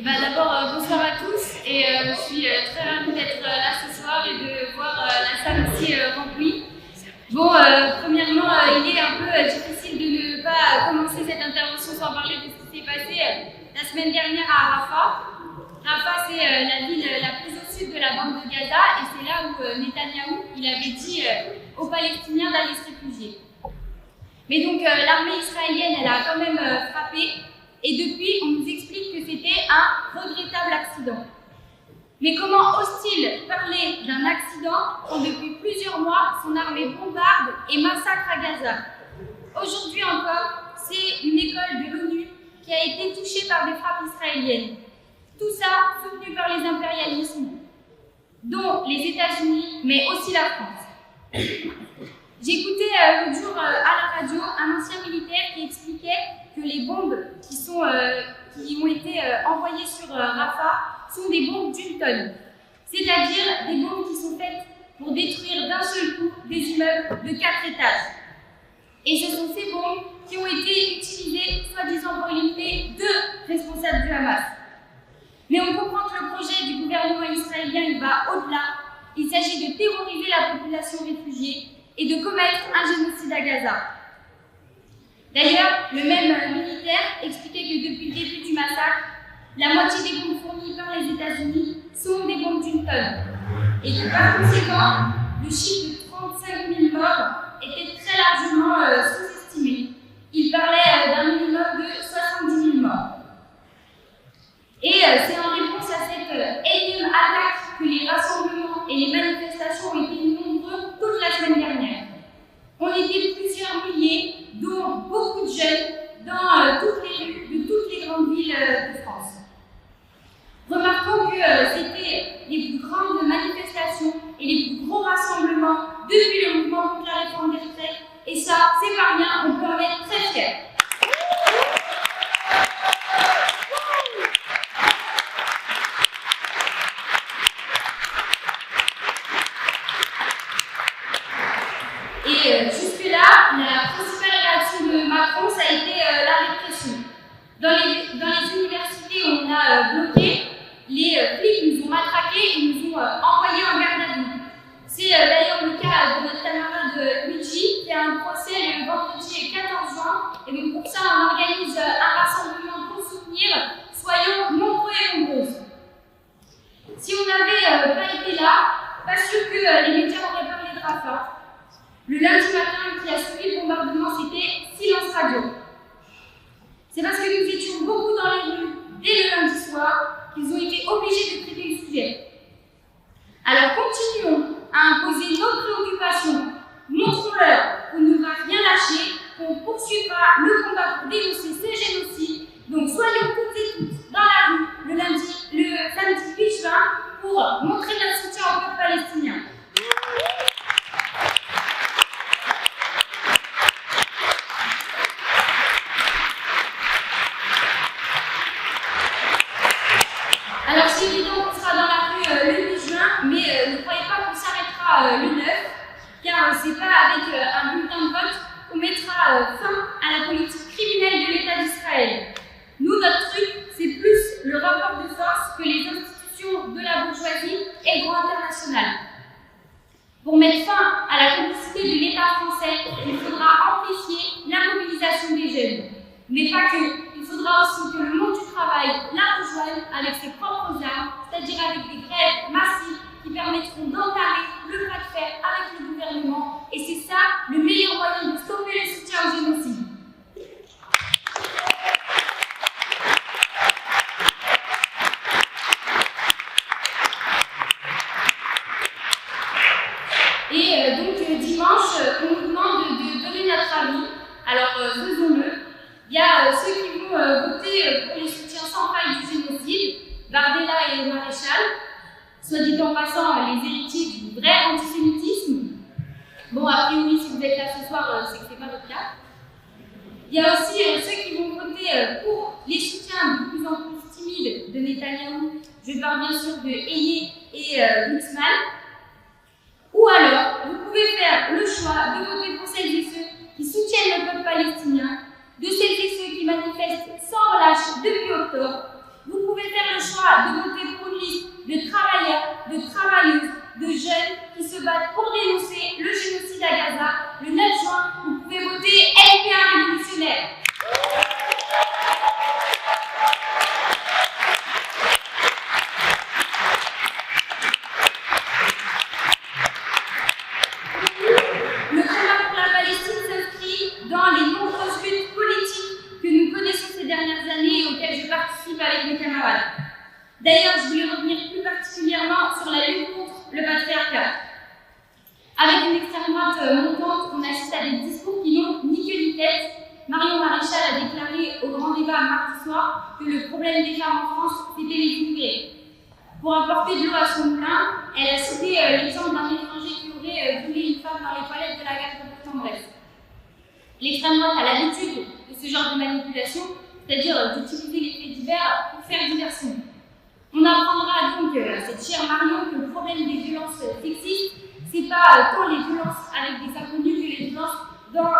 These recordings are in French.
D'abord, bonsoir à tous et je suis très ravie d'être là ce soir et de voir la salle aussi remplie. Premièrement, il est un peu difficile de ne pas commencer cette intervention sans parler de ce qui s'est passé la semaine dernière à Rafah. Rafah, c'est la ville la plus au sud de la bande de Gaza et c'est là où Netanyahou il avait dit aux Palestiniens d'aller se réfugier. Mais donc l'armée israélienne, elle a quand même frappé. Et depuis, on nous explique que c'était un regrettable accident. Mais comment ose-t-il parler d'un accident quand depuis plusieurs mois, son armée bombarde et massacre à Gaza? Aujourd'hui encore, c'est une école de l'ONU qui a été touchée par des frappes israéliennes. Tout ça soutenu par les impérialismes, dont les États-Unis, mais aussi la France. J'écoutais l'autre jour à la radio un ancien militaire qui expliquait que les bombes qui ont été envoyées sur Rafah sont des bombes d'une tonne. C'est-à-dire des bombes qui sont faites pour détruire d'un seul coup des immeubles de 4 étages. Et ce sont ces bombes qui ont été utilisées, soi-disant pour éliminer 2 responsables du Hamas. Mais on comprend que le projet du gouvernement israélien il va au-delà. Il s'agit de terroriser la population réfugiée et de commettre un génocide à Gaza. D'ailleurs, le même militaire expliquait que depuis le début du massacre, la moitié des bombes fournies par les États-Unis sont des bombes d'une tonne. Et que par conséquent, le chiffre de 35 000 morts était très largement sous-estimé. Il parlait d'un minimum de 70 000 morts. Et c'est en réponse à cette énième attaque que les rassemblements et les manifestations ont été nombreux toute la semaine dernière. On était plusieurs milliers, dont beaucoup de jeunes, dans toutes les rues de toutes les grandes villes de France. Remarquons que c'était les plus grandes manifestations et les plus gros rassemblements depuis le mouvement contre la réforme des retraites, et ça, c'est pas rien, on peut en être très fiers. Et jusque-là, la principale réaction de Macron, ça a été la répression. Dans les universités, on a bloqué, les flics nous ont matraqués et nous ont envoyés en garde à vue. C'est d'ailleurs le cas de notre camarade Luigi, qui a un procès le vendredi 14 juin. Et donc pour ça, on organise un rassemblement pour soutenir. Soyons nombreux et nombreuses. Si on n'avait pas été là, pas sûr que les médias auraient parlé de Rafah. Le lundi matin qui a suivi le bombardement, c'était silence radio. C'est parce que nous étions beaucoup dans les rues dès le lundi soir qu'ils ont été obligés de traiter le sujet. Alors continuons à imposer nos préoccupations. Montrons-leur qu'on ne va rien lâcher, qu'on poursuivra le combat pour dénoncer ces génocides. Donc soyons toutes et tous dans la rue le samedi 8 juin pour montrer notre soutien au peuple palestinien. Alors c'est évident qu'on sera dans la rue le 8 juin, mais ne croyez pas qu'on s'arrêtera le 9, car c'est pas avec un bulletin de vote qu'on mettra fin à la politique criminelle de l'État d'Israël. Nous, notre truc, c'est plus le rapport de force que les institutions de la bourgeoisie et le droit international. Pour mettre fin à la complicité de l'État français, il faudra amplifier la mobilisation des jeunes. Mais pas que. Il faudra aussi que le monde du travail la rejoigne avec ses propres armes, c'est-à-dire avec des grèves massives qui permettront d'entamer le bras de fer avec le gouvernement. Et c'est ça le meilleur moyen de stopper le soutien au génocide. Et donc dimanche, on nous demande de donner notre avis. Alors faisons-le. Il y a ceux qui vont voter pour les soutiens sans faille du génocide, Bardella et Maréchal, soit dit en passant les héritiers du vrai antisémitisme. Bon, a priori, si vous êtes là ce soir, c'est que ce n'est pas votre cas. Il y a aussi ceux qui vont voter pour les soutiens de plus en plus timides de Netanyahou. Je parle bien sûr de Eyé et Glucksmann. Ou alors, vous pouvez faire le choix de voter pour celles et ceux qui soutiennent le peuple palestinien, de celles et ceux qui manifestent sans relâche depuis octobre. Vous pouvez faire le choix de voter pour une liste de travailleurs, de travailleuses, de jeunes qui se battent pour dénoncer le génocide à Gaza. Le 9 juin, vous pouvez voter LPA révolutionnaire. Le combat pour la Palestine s'inscrit dans les nombreuses luttes politiques que nous connaissons ces dernières années et auxquelles je participe avec mes camarades. D'ailleurs, je voulais revenir plus particulièrement sur la lutte contre le patriarcat. Avec une extrême droite montante, on assiste à des discours qui n'ont ni queue ni tête. Marion Maréchal a déclaré au grand débat mardi soir que le problème des femmes en France, c'était les immigrés. Pour apporter de l'eau à son moulin, elle a cité l'exemple d'un étranger qui aurait brûlé une femme dans les toilettes de la gare de Bourg-en-Bresse. L'extrême droite a l'habitude de ce genre de manipulation, c'est-à-dire d'utiliser les faits divers pour faire diversion. On apprendra donc à cette chère Marion que le problème des violences sexistes, c'est pas tant les violences avec des inconnus que les violences dans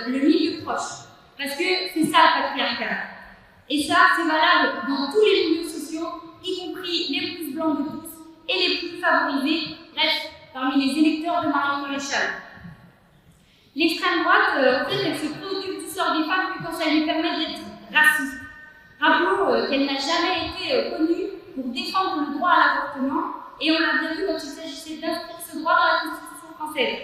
le milieu proche. Parce que c'est ça le patriarcat. Et ça, c'est valable dans tous les milieux sociaux, y compris les plus blancs de tous et les plus favorisés, bref, parmi les électeurs de Marion Maréchal. L'extrême droite, en fait, elle se préoccupe du sort des femmes que quand ça lui permet d'être raciste. Rappelons qu'elle n'a jamais été connue pour défendre le droit à l'avortement, et on l'a bien vu quand il s'agissait d'inscrire ce droit dans la Constitution française.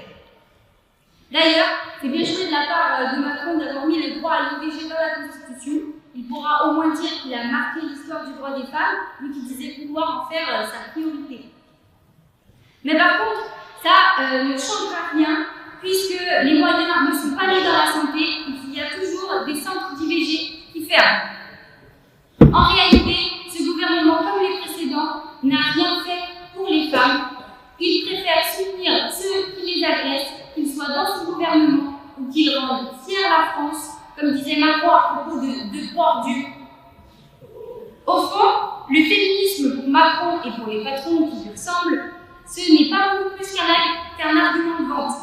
D'ailleurs, c'est bien joué de la part de Macron d'avoir mis le droit à l'IVG dans la Constitution. Il pourra au moins dire qu'il a marqué l'histoire du droit des femmes, lui qui disait pouvoir en faire sa priorité. Mais par contre, ça ne changera rien, puisque les moyens ne sont pas mis dans la santé et qu'il y a toujours des centres d'IVG qui ferment. En réalité, ce gouvernement, comme les précédents, n'a rien fait pour les femmes. Il préfère soutenir ceux qui les agressent, qu'ils soient dans son gouvernement ou qu'ils rendent fière la France, comme disait Macron à propos de Bourdieu. Au fond, le féminisme pour Macron et pour les patrons qui lui ressemblent, ce n'est pas beaucoup plus qu'un argument de vente.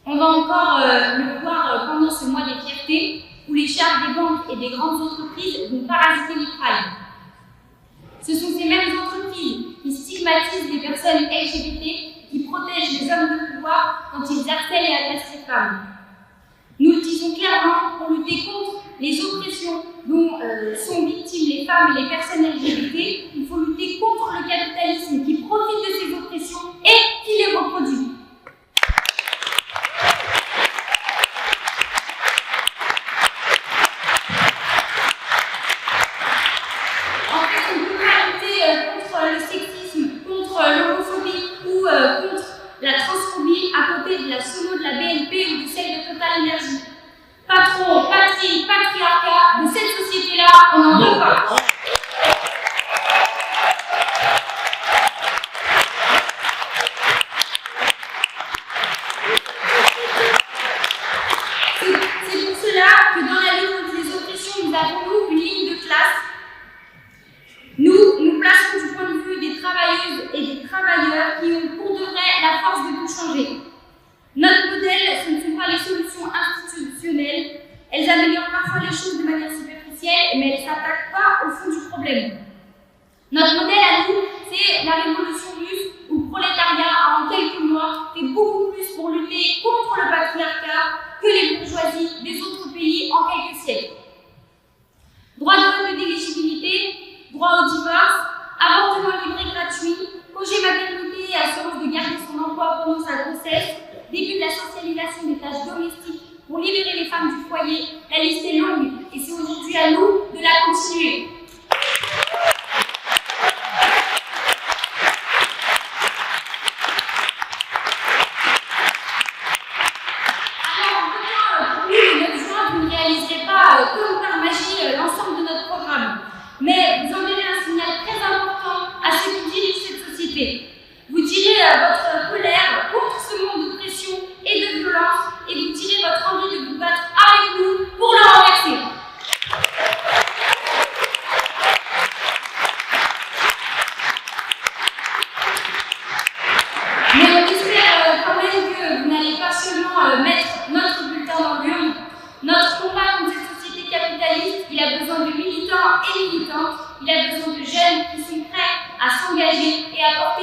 On va encore le voir pendant ce mois des fiertés, où les chars des banques et des grandes entreprises vont parasiter les prides. Ce sont ces mêmes entreprises qui stigmatisent les personnes LGBT, qui protègent les hommes de pouvoir quand ils harcèlent et agressent les femmes. Nous le disons clairement, pour lutter contre les oppressions dont sont victimes les femmes et les personnes LGBT, il faut lutter contre le capitalisme qui profite de ces oppressions et qui les reproduit. Le sexisme, contre l'homophobie ou contre la transphobie à côté de la sono de la BNP ou de celle de Total Energy. Patron, patrie, patriarcat, de cette société-là, on n'en veut pas. C'est pour cela que dans la lutte contre les oppressions, nous avons une ligne de classe. Nous plaçons du point de vue des travailleuses et des travailleurs qui ont pour de vrai la force de tout changer. Notre modèle, ce ne sont pas les solutions institutionnelles. Elles améliorent parfois les choses de manière superficielle, mais elles ne s'attaquent pas au fond du problème. Notre modèle à nous, c'est la révolution russe où le prolétariat a en quelques mois fait beaucoup plus pour lutter contre le patriarcat que les bourgeoisies des autres pays en quelques siècles. Droit de vote et d'éligibilité, droit au divorce, avortement libre et gratuit, congé maternité et assurance de garder son emploi pendant sa grossesse, début de la socialisation des tâches domestiques pour libérer les femmes du foyer. La liste est longue et c'est aujourd'hui à nous de la continuer. Alors, pour nous, le 9 juin, vous ne réaliserez pas comme par magie l'ensemble de notre programme. Mais vous enverrez un signal très important à ceux qui dirigent cette société. Vous direz votre colère contre ce monde de pression et de violence et vous direz votre envie de vous battre avec nous pour le renverser. de militants et militantes, il a besoin de jeunes qui sont prêts à s'engager et à porter